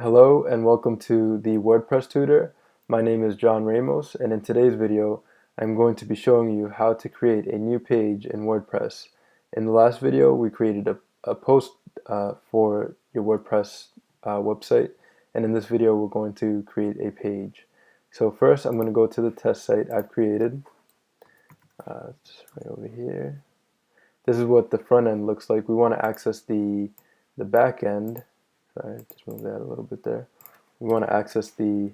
Hello and welcome to the WordPress Tutor. My name is John Ramos, and in today's video I'm going to be showing you how to create a new page in WordPress. In the last video we created a post for your WordPress website, and in this video we're going to create a page. So first I'm going to go to the test site I've created. It's right over here. This is what the front end looks like. We want to access the back end. Sorry, just move that a little bit there. We want to access the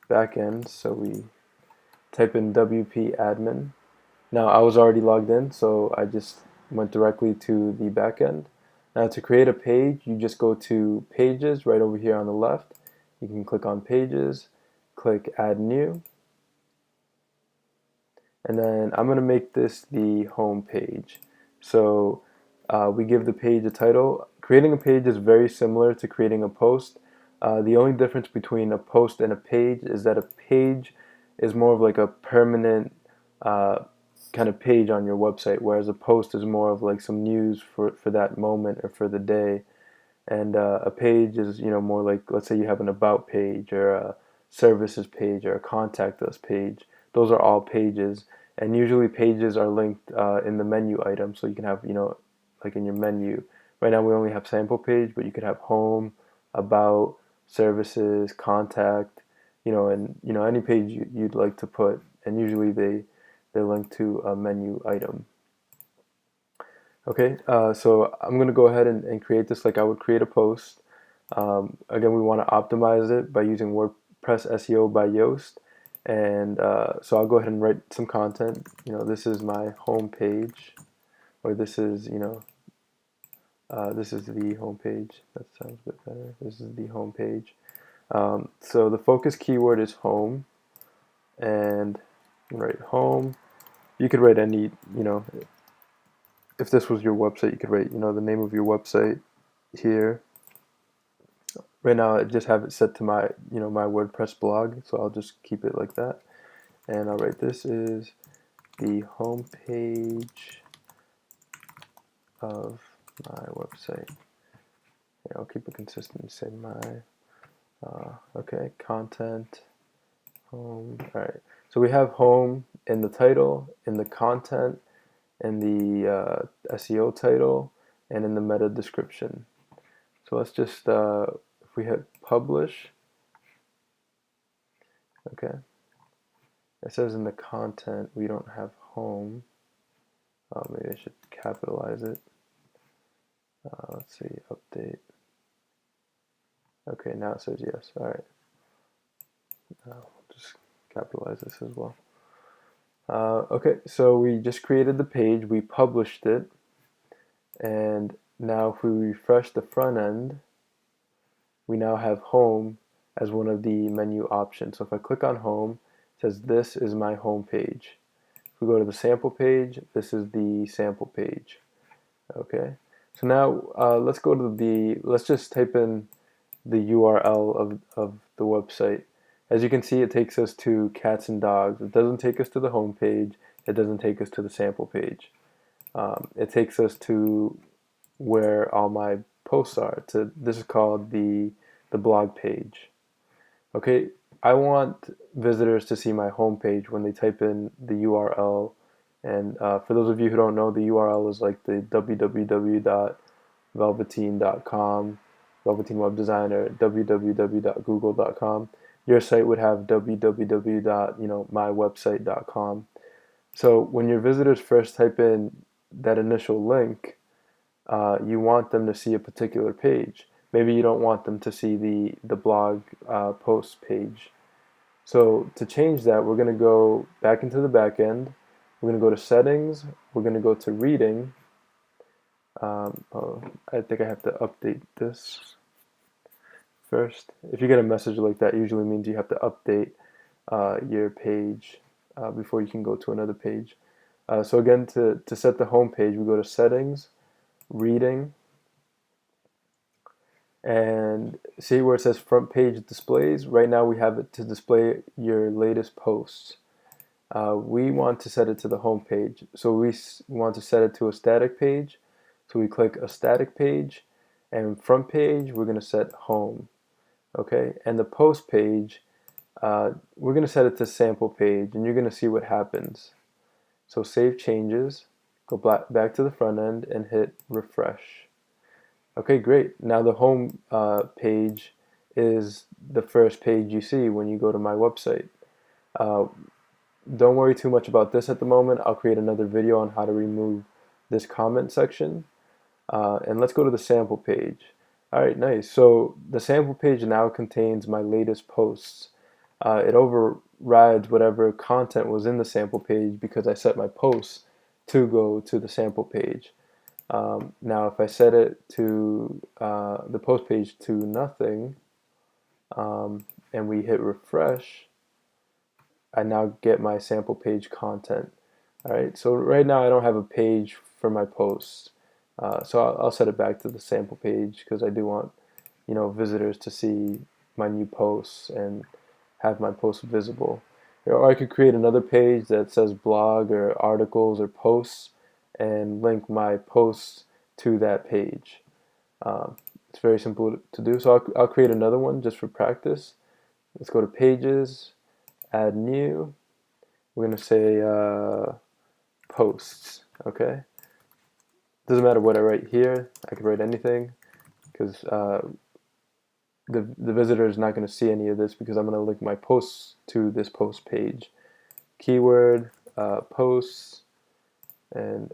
back end, so we type in WP admin. Now I was already logged in, so I just went directly to the back end. Now to create a page, you just go to Pages right over here on the left. You can click on Pages, click Add New, and then I'm going to make this the home page. So we give the page a title. Creating a page is very similar to creating a post. The only difference between a post and a page is that a page is more of like a permanent kind of page on your website, whereas a post is more of like some news for that moment or for the day. And a page is, more like, let's say you have an about page or a services page or a contact us page. Those are all pages, and usually pages are linked in the menu item, so you can have, like in your menu. Right now we only have sample page, but you could have home, about, services, contact, and any page you'd like to put, and usually they're linked to a menu item. Okay, so I'm going to go ahead and create this like I would create a post. Again, we want to optimize it by using WordPress SEO by Yoast. And so I'll go ahead and write some content. This is my home page, or this is, this is the home page. That sounds a bit better. This is the home page. So the focus keyword is home, and write home. You could write any, if this was your website, you could write, the name of your website here. Right now I just have it set to my, my WordPress blog, so I'll just keep it like that. And I'll write, this is the home page of my website. Yeah, I'll keep it consistent and say my, okay, content, home. Alright, so we have home in the title, in the content, in the SEO title, and in the meta description. So let's just, if we hit publish, okay, it says in the content we don't have home. Maybe I should capitalize it. Let's see, update. Okay, now it says yes. Alright. Just capitalize this as well. Okay, so we just created the page, we published it, and now if we refresh the front end, we now have home as one of the menu options. So if I click on home, it says this is my home page. If we go to the sample page, this is the sample page. Okay, so now let's go to let's just type in the URL of the website. As you can see, it takes us to cats and dogs. It doesn't take us to the home page. It doesn't take us to the sample page. It takes us to where all my posts are. This is called the blog page. Okay, I want visitors to see my home page when they type in the URL. And for those of you who don't know, the URL is like the www.velveteen.com, Velveteen Web Designer, www.google.com. Your site would have www.mywebsite.com. So when your visitors first type in that initial link, you want them to see a particular page. Maybe you don't want them to see the blog post page. So to change that, we're going to go back into the back end. We're going to go to settings. We're going to go to reading. Oh, I think I have to update this first. If you get a message like that, it usually means you have to update your page before you can go to another page. So again, to set the home page, we go to settings, reading, and see where it says front page displays. Right now we have it to display your latest posts. We want to set it to the home page, so we want to set it to a static page. So we click a static page, and front page we're going to set home. Okay, and the post page, we're going to set it to sample page, and you're going to see what happens. So save changes, go back to the front end, and hit refresh. Okay, great. Now the home page is the first page you see when you go to my website. Uh, don't worry too much about this at the moment. I'll create another video on how to remove this comment section. And let's go to the sample page. All right, nice. So the sample page now contains my latest posts. It overrides whatever content was in the sample page because I set my posts to go to the sample page. Now if I set it to the post page to nothing, and we hit refresh, I now get my sample page content. All right, so right now I don't have a page for my posts. So I'll set it back to the sample page because I do want, visitors to see my new posts and have my posts visible. Or I could create another page that says blog or articles or posts and link my posts to that page. It's very simple to do. So I'll create another one just for practice. Let's go to pages, add new. We're going to say posts, okay? Doesn't matter what I write here. I could write anything because the visitor is not going to see any of this because I'm going to link my posts to this post page. Keyword, posts, and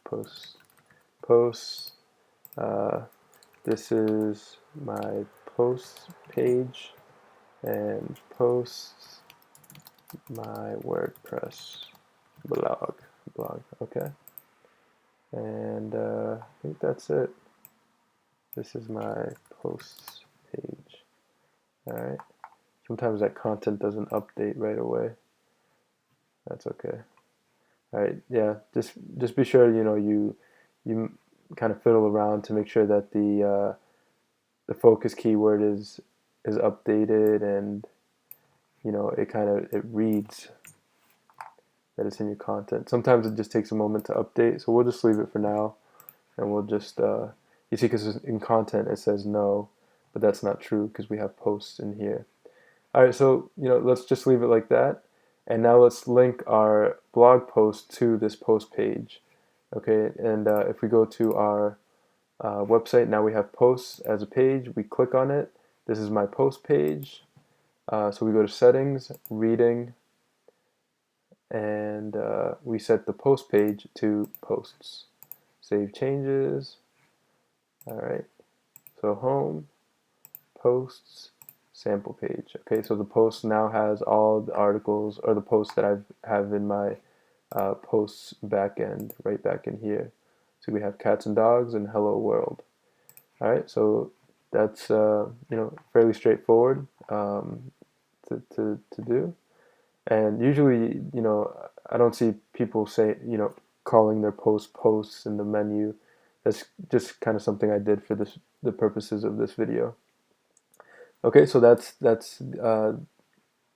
posts. This is my posts page and posts my WordPress blog. Okay. And I think that's it. This is my posts page. Alright. Sometimes that content doesn't update right away. That's okay. Alright, yeah, just be sure you kind of fiddle around to make sure that the focus keyword is updated, and it reads that it's in your content. Sometimes it just takes a moment to update, so we'll just leave it for now, and we'll just you see, because in content it says no, but that's not true because we have posts in here. All right, so let's just leave it like that, and now let's link our blog post to this post page. Okay, and if we go to our website, now we have posts as a page. We click on it. This is my post page. So we go to settings, reading, and we set the post page to posts. Save changes. All right, so home, posts, sample page. Okay, so the post now has all the articles or the posts that I have in my posts backend right back in here. So we have cats and dogs and hello world. All right, so that's fairly straightforward to do. And usually, I don't see people say, calling their posts in the menu. That's just kind of something I did for the purposes of this video. Okay, so that's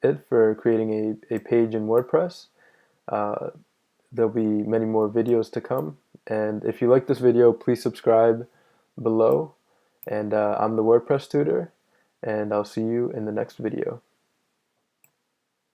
it for creating a page in WordPress. There'll be many more videos to come. And if you like this video, please subscribe below. And I'm the WordPress Tutor, and I'll see you in the next video.